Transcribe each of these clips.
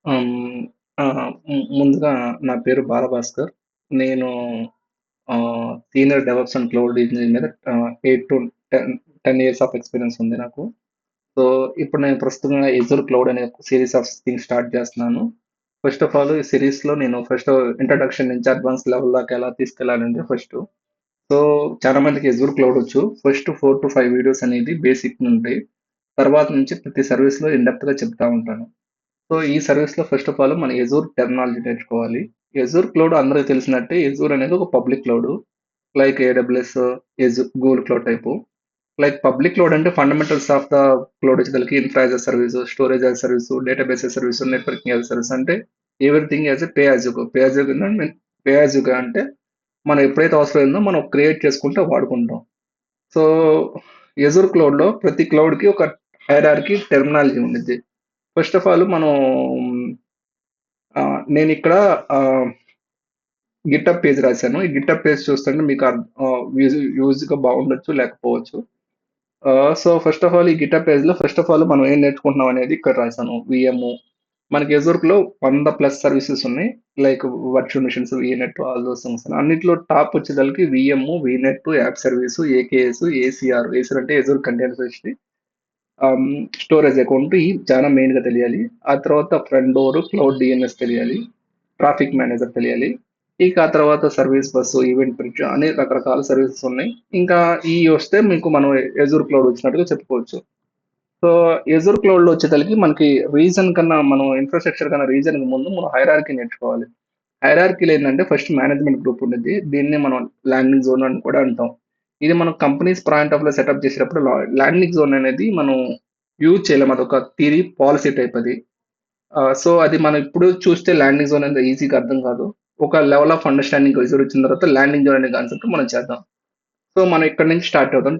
హ్మ్. ముందుగా నా పేరు బాలభాస్కర్. నేను senior develops and cloud engineer మీద 8-10 10 ఇయర్స్ ఆఫ్ ఎక్స్‌పీరియన్స్ ఉంది నాకు. సో, ఇప్పుడు నేను ప్రస్తుతంగా ఎజూర్ క్లౌడ్ అనే సీరీస్ ఆఫ్ థింగ్స్ స్టార్ట్ చేస్తున్నాను. ఫస్ట్ ఆఫ్ ఆల్ ఈ సీరీస్‌లో నేను ఇంట్రడక్షన్ నుంచి అడ్వాన్స్ లెవెల్ దాకా ఎలా తీసుకెళ్ళాలంటే సో, చాలా మందికి ఎజూర్ క్లౌడ్ వచ్చు. ఫస్ట్ 4-5 వీడియోస్ అనేది బేసిక్ నుండి, తర్వాత నుంచి ప్రతి సర్వీస్‌లో ఇన్ డెప్త్‌గా చెప్తా ఉంటాను. సో, ఈ సర్వీస్‌లో ఫస్ట్ ఆఫ్ ఆల్ మన యజూర్ టెర్మినాలజీ నేర్చుకోవాలి. యజూర్ క్లౌడ్ అందరికి తెలిసినట్టే యజూర్ అనేది ఒక public cloud. Like AWS, Google cloud type. Like public cloud అంటే ఫండమెంటల్స్ ఆఫ్ ద క్లౌడ్ వచ్చేసరికి infra as a service, storage as service, database as service, networking as service అంటే everything as a pay as you go. Pay as you go అంటే మనం ఎప్పుడైతే అవసరం ఉందో మనం create చేసుకుంటే వాడుకుంటాం. సో, యజూర్ క్లౌడ్‌లో ప్రతి క్లౌడ్‌కి ఒక హైరార్కీ టెర్మినాలజీ ఉండిద్ది. ఫస్ట్ ఆఫ్ ఆల్ మనం నేనిక్కడ గిటప్ పేజ్ రాశాను. ఈ గిటప్ పేజ్ చూస్తుంటే మీకు యూజ్‌గా బాగుండొచ్చు, లేకపోవచ్చు. సో, ఫస్ట్ ఆఫ్ ఆల్ ఈ గిటప్ పేజ్‌లో ఫస్ట్ ఆఫ్ ఆల్ మనం ఏం నేర్చుకుంటున్నాం అనేది ఇక్కడ రాశాను. వీఎమ్ మనకి ఎజూర్‌లో 100 ప్లస్ సర్వీసెస్ ఉన్నాయి. Like virtual machines, VNet all those things. అన్నిట్లో టాప్ వచ్చేసరికి VM, VNet, app service, AKS, ACR. ACR అంటే Azure container registry. Ah, storage account ఇయి చాలా మెయిన్‌గా తెలియాలి. ఆ తర్వాత ఫ్రంట్ డోర్, క్లౌడ్ డీఎన్ఎస్ తెలియాలి. ట్రాఫిక్ మేనేజర్ తెలియాలి. ఇక ఆ తర్వాత సర్వీస్ బస్సు, ఈవెంట్ బ్రిడ్జ్ అని రకరకాల సర్వీసెస్ ఉన్నాయి. ఇంకా ఇయి వస్తే మీకు మనం యజూర్ క్లౌడ్ వచ్చినట్టుగా చెప్పుకోవచ్చు. సో, యజూర్ క్లౌడ్‌లో వచ్చేతలకి మనకి మనం ఇన్‌ఫ్రాస్ట్రక్చర్ కన్నా రీజన్‌కి ముందు మనం హైరార్కీ నేర్చుకోవాలి. హైరార్కీలో ఏందంటే ఫస్ట్ మేనేజ్మెంట్ గ్రూప్ ఉండిద్ది. దీన్ని మనం ల్యాండింగ్ జోన్ అని కూడా అంటాం. ఇది మనం కంపెనీస్ పాయింట్ ఆఫ్ వ్యూలో సెటప్ చేసేటప్పుడు ల్యాండింగ్ జోన్ అనేది మనం యూజ్ చేయలేం. అదొక థియరీ, పాలిసీ టైప్ అది. సో, అది మనం ఇప్పుడు చూస్తే ల్యాండింగ్ జోన్ అనేది ఈజీగా అర్థం కాదు. ఒక లెవెల్ ఆఫ్ అండర్‌స్టాండింగ్ విజువల్ వచ్చిన తర్వాత ల్యాండింగ్ జోన్ అనే కాన్సెప్ట్ మనం చేద్దాం. సో, మనం ఇక్కడి నుంచి స్టార్ట్ అవుదాం.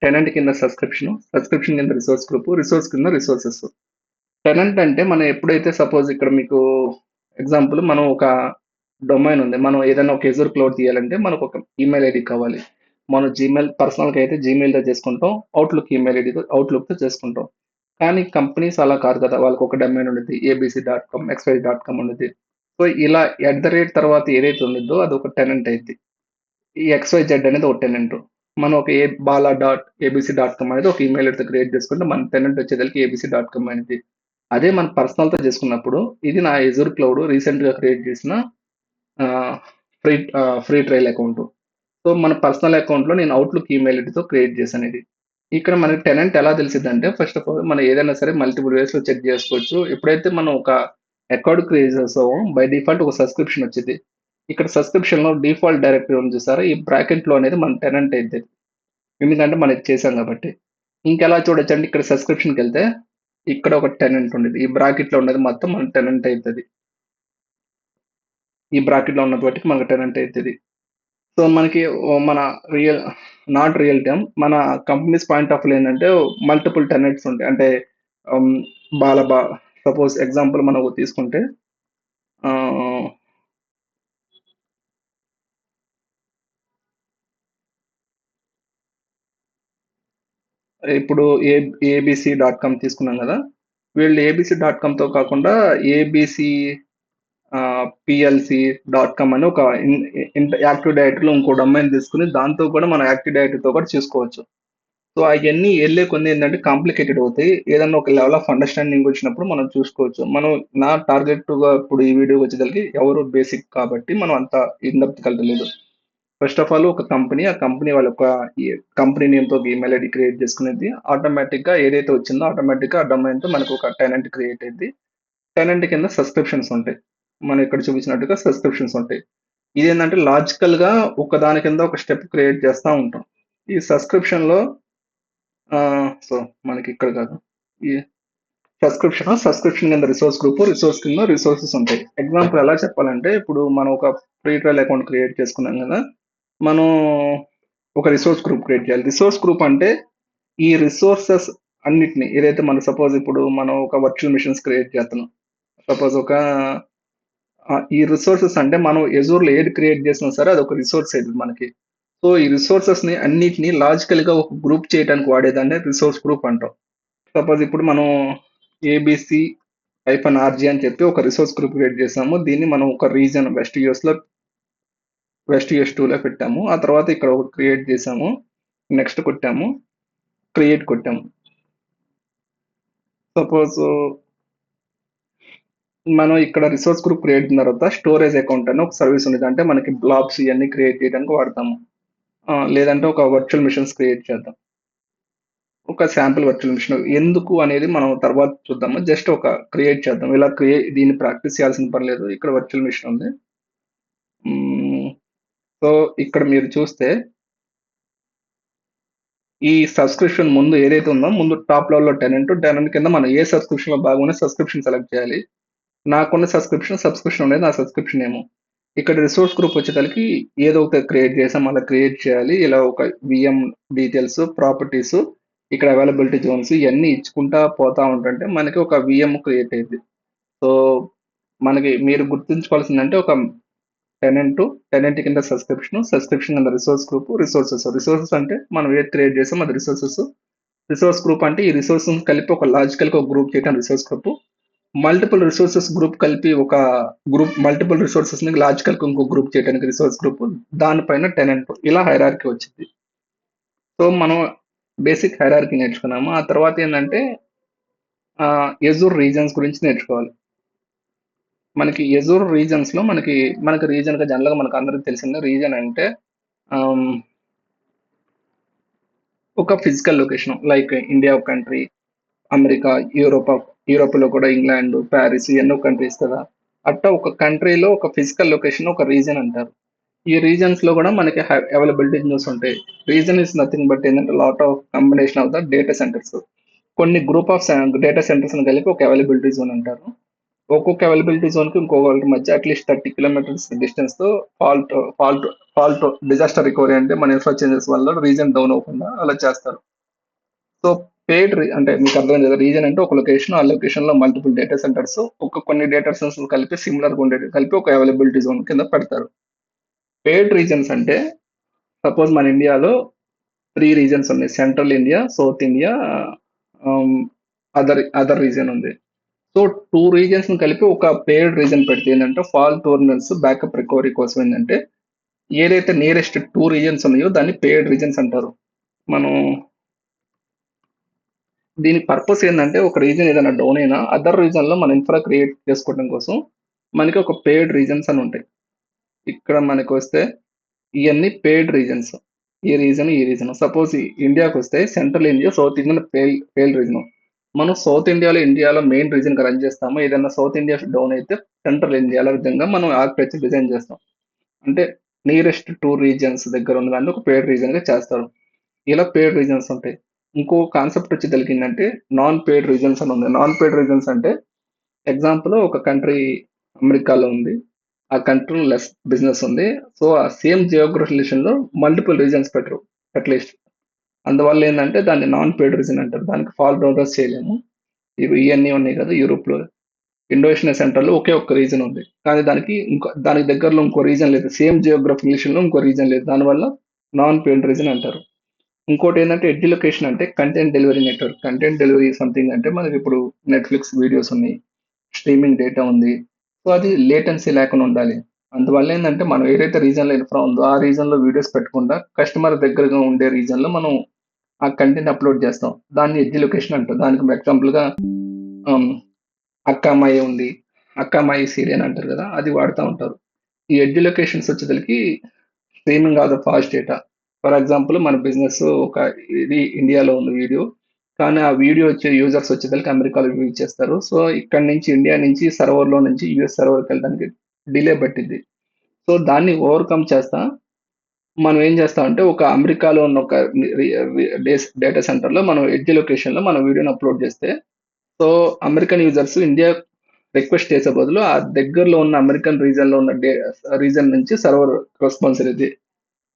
టెనెంట్ కింద సబ్స్క్రిప్షన్ కింద రిసోర్స్ గ్రూప్, రిసోర్స్ కింద రిసోర్సెస్. టెనెంట్ అంటే మనం ఎప్పుడైతే సపోజ్ ఇక్కడ మీకు ఎగ్జాంపుల్ మనం ఒక డొమైన్ ఉంది. మనం ఏదైనా ఒక ఎజూర్ క్లౌడ్ తీయాలంటే మనకు ఒక ఈమెయిల్ ఐడీ కావాలి. మనం పర్సనల్‌గా అయితే జీమెయిల్‌తో చేసుకుంటాం. అవుట్‌లుక్‌తో చేసుకుంటాం. కానీ కంపెనీస్ అలా కాదు కదా! వాళ్ళకి ఒక డొమైన్ ఉండిద్ది. ఏబీసీ.కామ్, ఎక్స్‌వై.కామ్ ఉండిద్ది. సో, ఇలా తర్వాత ఏదైతే ఉండిద్దో అదొక టెనెంట్ అయిద్ది. ఈ ఎక్స్‌వైజెడ్ అనేది ఒక టెనెంట్. మనం ఒక బాలా.ఏబీసీ.కామ్ అనేది ఒక ఈమెయిల్ ఐడీతో క్రియేట్ చేసుకుంటే మన టెనెంట్ వచ్చేసరికి ఏబీసీ.కామ్ అనేది. అదే మన పర్సనల్‌తో చేసుకున్నప్పుడు ఇది నా యెజూర్ క్లౌడ్ రీసెంట్‌గా క్రియేట్ చేసిన ఆహ్, ఫ్రీ ట్రయల్ అకౌంట్. సో, మన పర్సనల్ అకౌంట్‌లో నేను అవుట్‌లుక్ ఈమెయిల్ ఐడీతో క్రియేట్ చేశాను ఇది. ఇక్కడ మనకి టెనెంట్ ఎలా తెలిసిద్దంటే ఫస్ట్ ఆఫ్ ఆల్ మనం ఏదైనా సరే మల్టిపుల్ వేస్‌లో చెక్ చేసుకోవచ్చు. ఎప్పుడైతే మనం ఒక అకౌంట్ క్రియేట్ చేసామో బై డిఫాల్ట్ ఒక సబ్స్క్రిప్షన్ వచ్చిద్ది. ఇక్కడ సబ్స్క్రిప్షన్‌లో డిఫాల్ట్ డైరెక్టరీ ఉంది చూసారా? ఈ బ్రాకెట్‌లో అనేది మన టెనెంట్ అయిద్ది. ఎందుకంటే మనం ఇది చేసాం కాబట్టి. ఇంకెలా చూడొచ్చంటే ఇక్కడ సబ్స్క్రిప్షన్‌కెళ్తే ఇక్కడ ఒక టెనెంట్ ఉండిద్ది. ఈ బ్రాకెట్‌లో ఉన్నది మొత్తం మన టెనెంట్ అయితది. ఈ బ్రాకెట్‌లో ఉన్నది బట్టి మనకు టెనెంట్ అయితది. సో, మనకి మన రియల్ నాట్ రియల్ టైమ్. మన కంపెనీస్ పాయింట్ ఆఫ్ వ్యూ ఏందంటే మల్టిపుల్ టెనెంట్స్ ఉంటాయి. అంటే హ్మ్, బాల బా సపోజ్ ఎగ్జాంపుల్ మనం ఒకటి తీసుకుంటే ఆహ్, ఇప్పుడు ఏబీసీ డాట్ కామ్ తీసుకున్నాం గదా! వీళ్ళు ఏబీసీ డాట్ కామ్‌తో కాకుండా ఏబీసీ పీఎల్‌సీ డాట్ కామ్ అని ఒక యాక్టివ్ డైరెక్టరీలో ఇంకో డొమైన్ తీసుకొని దాంతో కూడా మనం యాక్టివ్ డైరెక్టరీతో కూడా చూసుకోవచ్చు. సో, అయన్నీ ఎళ్ళే కొద్దీ ఏందంటే కాంప్లికేటెడ్ అవుతాయి. ఏదన్నా ఒక లెవెల్ ఆఫ్ అండర్‌స్టాండింగ్ వచ్చినప్పుడు మనం చూసుకోవచ్చు. నా టార్గెట్‌గా ఇప్పుడు ఈ వీడియోకి వచ్చేసరికి ఎవరు బేసిక్ కాబట్టి మనం అంత ఇన్ డెప్త్‌కి వెళ్ళలేదు. ఫస్ట్ ఆఫ్ ఆల్ ఒక కంపెనీ, ఆ కంపెనీ వాళ్ళ యొక్క ఈ కంపెనీ నేమ్‌తో ఒక ఈమెయిల్ ఐడీ క్రియేట్ చేసుకునేది. ఆటోమేటిక్‌గా ఏదైతే వచ్చిందో ఆటోమేటిక్‌గా ఆ డొమైన్‌తో మనకు ఒక టెనెంట్ క్రియేట్ అయిద్ది. టెనెంట్ కింద సబ్స్క్రిప్షన్స్ ఉంటాయి. మనం ఇక్కడ చూపించినట్టుగా సబ్స్క్రిప్షన్స్ ఉంటాయి. ఇదేంటంటే లాజికల్‌గా ఒక దాని కింద ఒక స్టెప్ క్రియేట్ చేస్తా ఉంటాం. ఈ సబ్స్క్రిప్షన్‌లో సో, మనకి ఇక్కడ కాదు. ఈ సబ్స్క్రిప్షన్ కింద రిసోర్స్ కింద రిసోర్సెస్ ఉంటాయి. ఎగ్జాంపుల్ ఎలా చెప్పాలంటే, ఇప్పుడు మనం ఒక ఫ్రీ ట్రయల్ అకౌంట్ క్రియేట్ చేసుకున్నాం గదా! మనం ఒక రిసోర్స్ గ్రూప్ క్రియేట్ చేయాలి. రిసోర్స్ గ్రూప్ అంటే, ఈ రిసోర్సెస్ అన్నిటిని ఏదైతే సపోజ్ ఇప్పుడు మనం ఒక వర్చువల్ మిషన్స్ క్రియేట్ చేస్తున్నాం. సపోజ్ ఈ రిసోర్సెస్ అంటే మనం యజూర్‌లో ఏది క్రియేట్ చేసినా సరే అదొక రిసోర్స్ అయితది మనకి. సో, ఈ రిసోర్సెస్‌ని అన్నిటిని లాజికల్‌గా ఒక గ్రూప్ చేయడానికి వాడేదాన్నే రిసోర్స్ గ్రూప్ అంటాం. సపోజ్ ఇప్పుడు మనం ఏబీసీ -RG అని చెప్పి ఒక రిసోర్స్ గ్రూప్ క్రియేట్ చేసాము. దీన్ని మనం ఒక రీజియన్ వెస్ట్ యూఎస్ 2లో పెట్టాము. ఆ తర్వాత ఇక్కడ ఒకటి క్రియేట్ చేసాము. నెక్స్ట్ కొట్టాము. క్రియేట్ కొట్టాము. సపోజ్ మనం ఇక్కడ రిసోర్స్ గ్రూప్ క్రియేట్ అయిన తర్వాత స్టోరేజ్ అకౌంట్ అని ఒక సర్వీస్ ఉంది. అంటే మనకి బ్లాబ్స్ ఇవన్నీ క్రియేట్ చేయడానికి వాడతాము. లేదంటే ఒక వర్చువల్ మిషన్స్ క్రియేట్ చేద్దాం. ఒక శాంపుల్ వర్చువల్ మిషన్ ఎందుకు అనేది మనం తర్వాత చూద్దాము. జస్ట్ ఒక క్రియేట్ చేద్దాం. ఇలా దీన్ని ప్రాక్టీస్ చేయాల్సిన పని లేదు. ఇక్కడ వర్చువల్ మిషన్ ఉంది. హ్మ్. సో, ఇక్కడ మీరు చూస్తే ఈ సబ్స్క్రిప్షన్ ముందు ఏదైతే ఉందో ముందు టాప్ లెవెల్‌లో టెనెంట్ కింద మనం ఏ సబ్స్క్రిప్షన్‌లో భాగమని సబ్స్క్రిప్షన్ సెలెక్ట్ చేయాలి. నాకున్న సబ్స్క్రిప్షన్ ఉండేది. నా సబ్స్క్రిప్షన్ నేము. ఇక్కడ రిసోర్స్ గ్రూప్ వచ్చేసరికి ఏదో ఒకటి క్రియేట్ చేసాం. అలా క్రియేట్ చేయాలి. ఇలా ఒక వీఎం డీటెయిల్స్, ప్రాపర్టీస్, ఇక్కడ అవైలబిలిటీ జోన్స్ ఇయన్నీ ఇచ్చుకుంటా పోతా ఉంటుంటే మనకి ఒక వీఎం క్రియేట్ అయిద్ది. సో, మనకి మీరు గుర్తుంచుకోవాల్సిందంటే ఒక టెనెంట్ కింద సబ్స్క్రిప్షన్ కింద రిసోర్స్ గ్రూప్, రిసోర్సెస్ అంటే మనం ఏది క్రియేట్ చేసాం అది రిసోర్సెస్. రిసోర్స్ గ్రూప్ అంటే ఈ రిసోర్సెస్ కలిపి ఒక లాజికల్‌గా ఒక గ్రూప్ చేయడం resource group. Multiple resources group కలిపి ఒక మల్టిపుల్ రిసోర్సెస్‌ని లాజికల్‌గా ఇంకో గ్రూప్ చేయడానికి రిసోర్స్ గ్రూప్. దానిపైన టెనెంట్ ఇలా హైరార్కీ వచ్చింది. సో, మనం బేసిక్ హైరార్కీ నేర్చుకున్నాము. ఆ తర్వాత ఏందంటే యజూర్ రీజన్స్ గురించి నేర్చుకోవాలి. మనకి యజూర్ రీజన్స్‌లో మనకి రీజన్‌గా జనరల్‌గా మనకు అందరికి తెలిసిందే. రీజన్ అంటే ఆహ్, ఒక ఫిజికల్ లొకేషన్ లైక్ ఇండియా ఒక కంట్రీ, అమెరికా, యూరోప్‌లో కూడా ఇంగ్లాండ్, పారిస్ ఎన్నో కంట్రీస్ కదా! అట్టా ఒక కంట్రీలో ఒక ఫిజికల్ లొకేషన్ ఒక రీజన్ అంటారు. ఈ రీజన్స్‌లో కూడా మనకి అవైలబిలిటీ న్యూస్ ఉంటాయి. రీజన్ ఈస్ నథింగ్ బట్ ఏంటంటే lot of combination of the data centres. కొన్ని గ్రూప్ ఆఫ్ డేటా సెంటర్స్‌ని కలిపి ఒక అవైలబిలిటీ జోన్ అంటారు. ఒక్కొక్క అవైలబిలిటీ జోన్‌కి ఇంకొకటి మధ్య అట్‌లీస్ట్ 30 కిలోమీటర్స్ డిస్టెన్స్‌తో fault fault fault disaster recovery అంటే మన ఇన్‌ఫ్రా చేంజెస్ వల్ల రీజన్ డౌన్ అవ్వకుండా అలా చేస్తారు. సో, అంటే మీకు అర్థమైంది కదా! రీజన్ అంటే ఒక లొకేషన్. ఆ లొకేషన్‌లో మల్టిపుల్ డేటా సెంటర్స్ కొన్ని డేటా సెంటర్స్ కలిపి సిమిలర్‌గా ఉండేవి కలిపి ఒక అవైలబిలిటీ జోన్ కింద పెడతారు. పెయిడ్ రీజన్స్ అంటే సపోజ్ మన ఇండియాలో 3 రీజన్స్ ఉన్నాయి. సెంట్రల్ ఇండియా, సౌత్ ఇండియా, ఆహ్, అదర్ రీజన్ ఉంది. సో, 2 రీజియన్స్‌ని కలిపి ఒక పెయిడ్ రీజన్ పెడితే ఏందంటే ఫాల్ టోర్నమెంట్స్ బ్యాకప్ రికవరీ కోసం ఏందంటే ఏదైతే నియరెస్ట్ 2 రీజియన్స్ ఉన్నాయో దాన్ని పెయిడ్ రీజన్స్ అంటారు. మనం దీని పర్పస్ ఏందంటే ఒక రీజియన్ ఏదైనా డౌన్ అయినా అదర్ రీజియన్‌లో మన ఇన్ఫ్రా క్రియేట్ చేసుకోవడం కోసం మనకి ఒక పెయిడ్ రీజన్స్ అని ఉంటాయి. ఇక్కడ మనకొస్తే ఇయన్నీ పెయిడ్ రీజన్స్. ఈ రీజన్. సపోజ్ ఇండియాకొస్తే central India, south India failed region. మనం సౌత్ ఇండియాలో మెయిన్ రీజన్‌గా రన్ చేస్తాము. ఏదైనా సౌత్ ఇండియా డౌన్ అయితే సెంట్రల్ ఇండియాల విధంగా మనం ఆర్కిటెక్చర్ డిజైన్ చేస్తాం. అంటే నియరెస్ట్ 2 రీజియన్స్ దగ్గర ఉన్న దాన్ని ఒక పెయిడ్ రీజన్‌గా చేస్తారు. ఇలా పెయిడ్ రీజన్స్ ఉంటాయి. ఇంకో కాన్సెప్ట్ వచ్చేదలికేంటంటే నాన్ పెయిడ్ రీజన్స్ అని ఉంది. నాన్ పెయిడ్ రీజన్స్ అంటే ఎగ్జాంపుల్ ఒక కంట్రీ అమెరికాలో ఉంది. ఆ కంట్రీలో లెస్ బిజినెస్ ఉంది. సో, ఆ సేమ్ జియోగ్రఫికల్ రిలేషన్‌లో మల్టిపుల్ రీజన్స్ పెట్టరు అట్‌లీస్ట్. అందువల్ల ఏందంటే దాన్ని నాన్ పెయిడ్ రీజన్ అంటారు. దానికి ఫాల్ డౌన్‌లోడ్ చేయలేము. ఇయన్నీ ఉన్నాయి కదా! యూరోప్‌లో. ఇండోనేషియా సెంటర్‌లో ఒకే ఒక్క రీజన్ ఉంది. కానీ దానికి దగ్గరలో ఇంకో రీజన్ లేదు. సేమ్ జియోగ్రఫికల్ రిలేషన్‌లో ఇంకో రీజన్ లేదు. దానివల్ల నాన్ పెయిడ్ రీజన్ అంటారు. ఇంకోటేంటంటే ఎడ్యులొకేషన్ అంటే content delivery network. Content delivery something అంటే మనకిప్పుడు నెట్‌ఫ్లిక్స్ వీడియోస్ ఉన్నాయి. స్ట్రీమింగ్ డేటా ఉంది. సో, అది లేటెన్సీ లేకుండా ఉండాలి. అందువల్ల ఏందంటే మనం ఏదైతే రీజియన్‌లో ఇన్ఫ్రా ఉందో ఆ రీజియన్‌లో వీడియోస్ పెట్టకుండా కస్టమర్ దగ్గరగా ఉండే రీజియన్‌లో మనం ఆ కంటెంట్ అప్‌లోడ్ చేస్తాం. దాన్ని ఎడ్జ్ లొకేషన్ అంటారు. దానికి ఎగ్జాంపుల్‌గా ఆహ్, అక్కామాయి ఉంది. అక్కామాయి సీరియల్ అంటారు కదా! అది వాడుతా ఉంటారు. ఈ ఎడ్జ్ లొకేషన్స్ వచ్చేదలికి streaming of the fast data. For example మన బిజినెస్ ఒక ఇది ఇండియాలో ఉంది వీడియో. కానీ ఆ వీడియో వచ్చే యూజర్స్ వచ్చేదలికి అమెరికాలో వ్యూ చేస్తారు. సో, ఇక్కడి నుంచి ఇండియా నుంచి సర్వర్‌లో నుంచి యూఎస్ సర్వర్‌కెళ్ళడానికి డిలే పట్టిద్ది. సో, దాన్ని ఓవర్‌కమ్ చేస్తా మనం ఏం చేస్తామంటే ఒక అమెరికాలో ఉన్న ఒక రి రి డేటా సెంటర్‌లో మనం ఎడ్జ్ లొకేషన్‌లో మన వీడియోని అప్‌లోడ్ చేస్తే so, American users India request చేసే బదులు ఆ దగ్గరలో ఉన్న అమెరికన్ రీజియన్‌లో ఉన్న రీజియన్ నుంచి సర్వర్ రెస్పాన్స్ అనేది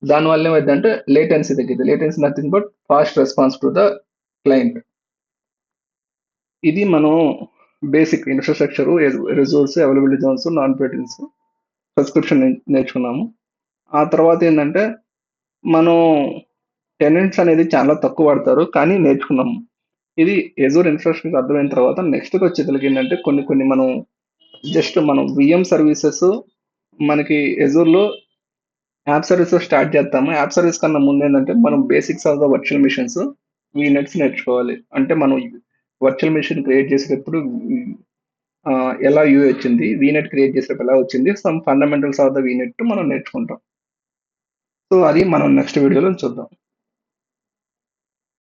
దానివల్ల ఏమైద్దంటే లేటెన్సీ తగ్గిద్ది. Latency nothing but fast response to the client. ఇది మనం basic infrastructure, resource, availability zones, non patents, subscription నేర్చుకున్నాము. ఆ తర్వాత ఏందంటే మనం టెనెంట్స్ అనేది చాలా తక్కువ వాడతారు. కానీ నేర్చుకున్నాము. ఇది ఎజూర్ ఇన్ఫ్రాస్ట్రక్చర్ అర్థమైన తర్వాత నెక్స్ట్‌కి వచ్చేసరికి ఏంటంటే కొన్ని కొన్ని మనం జస్ట్ మనం వీఎం సర్వీసెస్ మనకి ఎజూర్‌లో యాప్ సర్వీసెస్ స్టార్ట్ చేస్తాము. యాప్ సర్వీస్ కన్నా ముందేంటంటే మనం basics of the virtual machines, VNets నేర్చుకోవాలి. అంటే మనం వర్చువల్ మిషన్ క్రియేట్ చేసేటప్పుడు ఎలా యూఐ వచ్చింది, వీనెట్ క్రియేట్ చేసేటప్పుడు ఎలా వచ్చింది, some fundamentals of the vignette మనం నేర్చుకుంటాం. సో అది మనం నెక్స్ట్ వీడియోలో చూద్దాం.